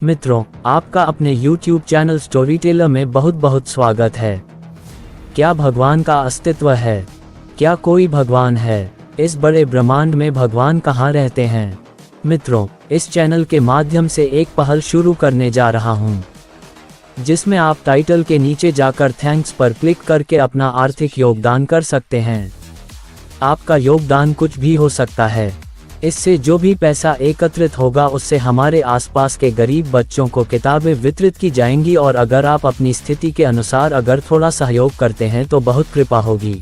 मित्रों, आपका अपने YouTube चैनल स्टोरी टेलर में बहुत बहुत स्वागत है। क्या भगवान का अस्तित्व है? क्या कोई भगवान है? इस बड़े ब्रह्मांड में भगवान कहाँ रहते हैं? मित्रों, इस चैनल के माध्यम से एक पहल शुरू करने जा रहा हूँ, जिसमें आप टाइटल के नीचे जाकर थैंक्स पर क्लिक करके अपना आर्थिक योगदान कर सकते हैं। आपका योगदान कुछ भी हो सकता है। इससे जो भी पैसा एकत्रित होगा उससे हमारे आसपास के गरीब बच्चों को किताबें वितरित की जाएंगी, और अगर आप अपनी स्थिति के अनुसार अगर थोड़ा सहयोग करते हैं तो बहुत कृपा होगी।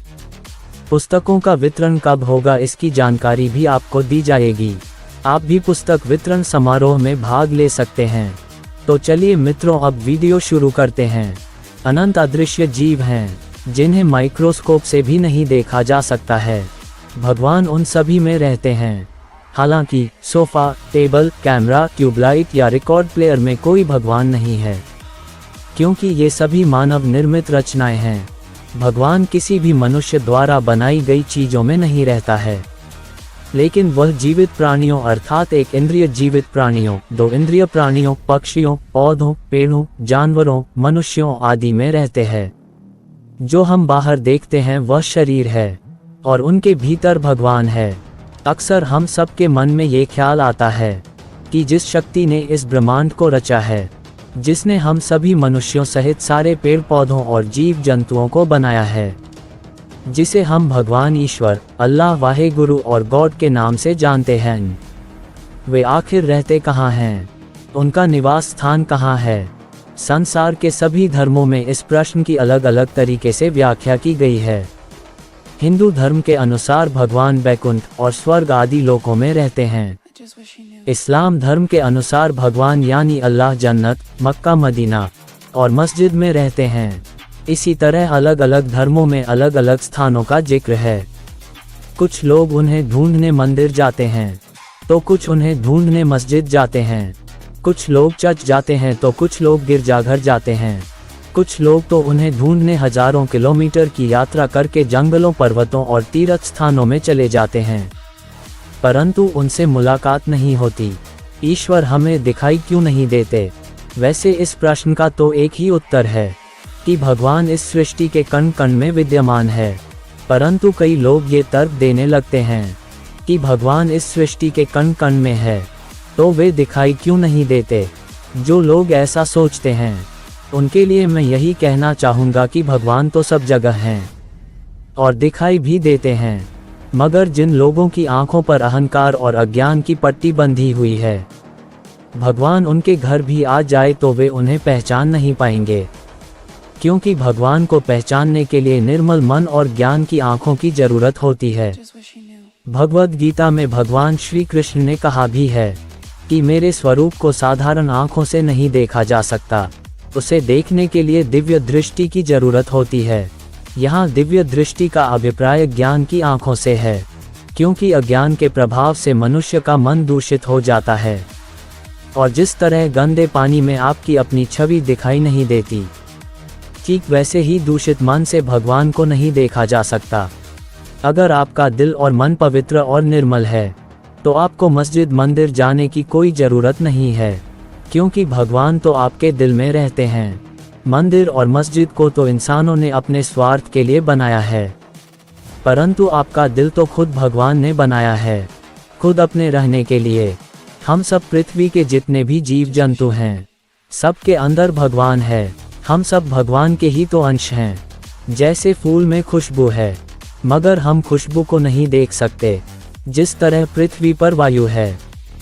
पुस्तकों का वितरण कब होगा इसकी जानकारी भी आपको दी जाएगी। आप भी पुस्तक वितरण समारोह में भाग ले सकते हैं। तो चलिए मित्रों, अब वीडियो शुरू करते हैं। अनंत अदृश्य जीव हैं, जिन्हें माइक्रोस्कोप से भी नहीं देखा जा सकता है। भगवान उन सभी में रहते हैं। हालांकि सोफा, टेबल, कैमरा, ट्यूबलाइट या रिकॉर्ड प्लेयर में कोई भगवान नहीं है, क्योंकि ये सभी मानव निर्मित रचनाएं हैं। भगवान किसी भी मनुष्य द्वारा बनाई गई चीजों में नहीं रहता है, लेकिन वह जीवित प्राणियों अर्थात एक इंद्रिय जीवित प्राणियों, दो इंद्रिय प्राणियों, पक्षियों, पौधों, पेड़ों, जानवरों, मनुष्यों आदि में रहते हैं। जो हम बाहर देखते हैं वह शरीर है, और उनके भीतर भगवान है। अक्सर हम सबके मन में ये ख्याल आता है कि जिस शक्ति ने इस ब्रह्मांड को रचा है, जिसने हम सभी मनुष्यों सहित सारे पेड़ पौधों और जीव जंतुओं को बनाया है, जिसे हम भगवान ईश्वर, अल्लाह, वाहेगुरु और गॉड के नाम से जानते हैं, वे आखिर रहते कहाँ हैं? उनका निवास स्थान कहाँ है? संसार के सभी धर्मों में इस प्रश्न की अलग अलग तरीके से व्याख्या की गई है। हिंदू धर्म के अनुसार भगवान बैकुंठ और स्वर्ग आदि लोकों में रहते हैं। इस्लाम धर्म के अनुसार भगवान यानी अल्लाह जन्नत, मक्का, मदीना और मस्जिद में रहते हैं। इसी तरह अलग अलग धर्मों में अलग अलग स्थानों का जिक्र है। कुछ लोग उन्हें ढूंढने मंदिर जाते हैं, तो कुछ उन्हें ढूंढने मस्जिद जाते हैं। कुछ लोग चर्च जाते हैं तो कुछ लोग गिरजाघर जाते हैं। कुछ लोग तो उन्हें ढूंढने हजारों किलोमीटर की यात्रा करके जंगलों, पर्वतों और तीर्थ स्थानों में चले जाते हैं, परंतु उनसे मुलाकात नहीं होती। ईश्वर हमें दिखाई क्यों नहीं देते? वैसे इस प्रश्न का तो एक ही उत्तर है कि भगवान इस सृष्टि के कण कण में विद्यमान है, परंतु कई लोग ये तर्क देने लगते हैं कि भगवान इस सृष्टि के कण कण में है, तो वे दिखाई क्यों नहीं देते? जो लोग ऐसा सोचते हैं उनके लिए मैं यही कहना चाहूँगा कि भगवान तो सब जगह हैं और दिखाई भी देते हैं, मगर जिन लोगों की आंखों पर अहंकार और अज्ञान की पट्टी बंधी हुई है, भगवान उनके घर भी आ जाए तो वे उन्हें पहचान नहीं पाएंगे, क्योंकि भगवान को पहचानने के लिए निर्मल मन और ज्ञान की आंखों की जरूरत होती है। भगवद गीता में भगवान श्री कृष्ण ने कहा भी है कि मेरे स्वरूप को साधारण आंखों से नहीं देखा जा सकता, उसे देखने के लिए दिव्य दृष्टि की जरूरत होती है। यहाँ दिव्य दृष्टि का अभिप्राय ज्ञान की आंखों से है, क्योंकि अज्ञान के प्रभाव से मनुष्य का मन दूषित हो जाता है, और जिस तरह गंदे पानी में आपकी अपनी छवि दिखाई नहीं देती, ठीक वैसे ही दूषित मन से भगवान को नहीं देखा जा सकता। अगर आपका दिल और मन पवित्र और निर्मल है तो आपको मस्जिद मंदिर जाने की कोई जरूरत नहीं है, क्योंकि भगवान तो आपके दिल में रहते हैं। मंदिर और मस्जिद को तो इंसानों ने अपने स्वार्थ के लिए बनाया है, परंतु आपका दिल तो खुद भगवान ने बनाया है, खुद अपने रहने के लिए। हम सब पृथ्वी के जितने भी जीव जंतु हैं, सबके अंदर भगवान है। हम सब भगवान के ही तो अंश हैं। जैसे फूल में खुशबू है, मगर हम खुशबू को नहीं देख सकते, जिस तरह पृथ्वी पर वायु है,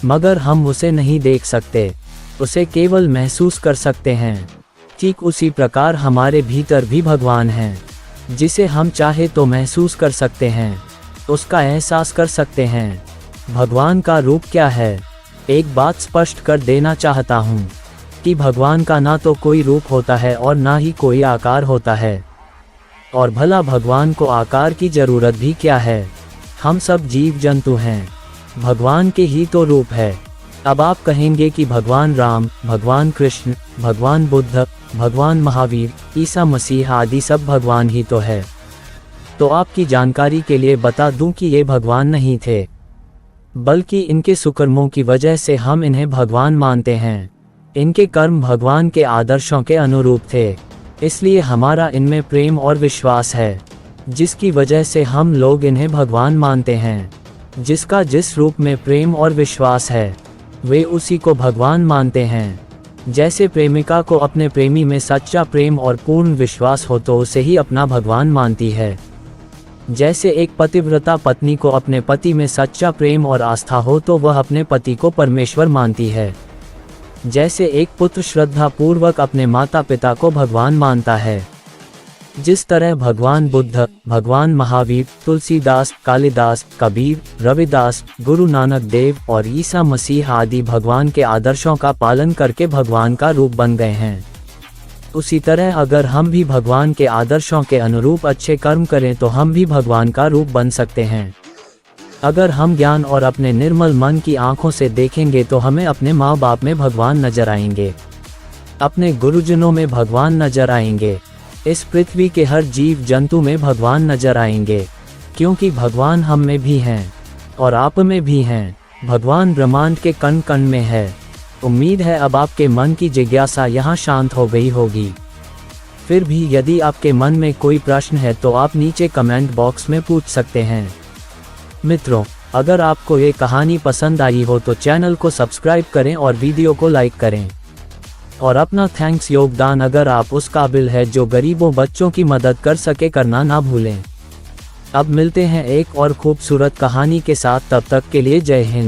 मगर हम उसे नहीं देख सकते, उसे केवल महसूस कर सकते हैं। ठीक उसी प्रकार हमारे भीतर भी भगवान हैं, जिसे हम चाहे तो महसूस कर सकते हैं, उसका एहसास कर सकते हैं। भगवान का रूप क्या है? एक बात स्पष्ट कर देना चाहता हूँ कि भगवान का ना तो कोई रूप होता है और ना ही कोई आकार होता है, और भला भगवान को आकार की जरूरत भी क्या है? हम सब जीव जंतु हैं, भगवान के ही तो रूप है। अब आप कहेंगे कि भगवान राम, भगवान कृष्ण, भगवान बुद्ध, भगवान महावीर, ईसा मसीह आदि सब भगवान ही तो है। तो आपकी जानकारी के लिए बता दूं कि ये भगवान नहीं थे, बल्कि इनके सुकर्मों की वजह से हम इन्हें भगवान मानते हैं। इनके कर्म भगवान के आदर्शों के अनुरूप थे, इसलिए हमारा इनमें प्रेम और विश्वास है, जिसकी वजह से हम लोग इन्हें भगवान मानते हैं। जिसका जिस रूप में प्रेम और विश्वास है, वे उसी को भगवान मानते हैं। जैसे प्रेमिका को अपने प्रेमी में सच्चा प्रेम और पूर्ण विश्वास हो तो उसे ही अपना भगवान मानती है। जैसे एक पतिव्रता पत्नी को अपने पति में सच्चा प्रेम और आस्था हो तो वह अपने पति को परमेश्वर मानती है। जैसे एक पुत्र श्रद्धा पूर्वक अपने माता पिता को भगवान मानता है। जिस तरह भगवान बुद्ध, भगवान महावीर, तुलसीदास, कालिदास, कबीर, रविदास, गुरु नानक देव और ईसा मसीह आदि भगवान के आदर्शों का पालन करके भगवान का रूप बन गए हैं, उसी तरह अगर हम भी भगवान के आदर्शों के अनुरूप अच्छे कर्म करें तो हम भी भगवान का रूप बन सकते हैं। अगर हम ज्ञान और अपने निर्मल मन की आंखों से देखेंगे तो हमें अपने माँ बाप में भगवान नजर आएंगे, अपने गुरुजनों में भगवान नजर आएंगे, इस पृथ्वी के हर जीव जंतु में भगवान नजर आएंगे, क्योंकि भगवान हम में भी हैं और आप में भी हैं। भगवान ब्रह्मांड के कण कण में है। उम्मीद है अब आपके मन की जिज्ञासा यहाँ शांत हो गई होगी। फिर भी यदि आपके मन में कोई प्रश्न है तो आप नीचे कमेंट बॉक्स में पूछ सकते हैं। मित्रों, अगर आपको ये कहानी पसंद आई हो तो चैनल को सब्सक्राइब करें और वीडियो को लाइक करें, और अपना थैंक्स योगदान अगर आप उस काबिल है जो गरीबों बच्चों की मदद कर सके करना ना भूलें। अब मिलते हैं एक और खूबसूरत कहानी के साथ, तब तक के लिए जय हिंद।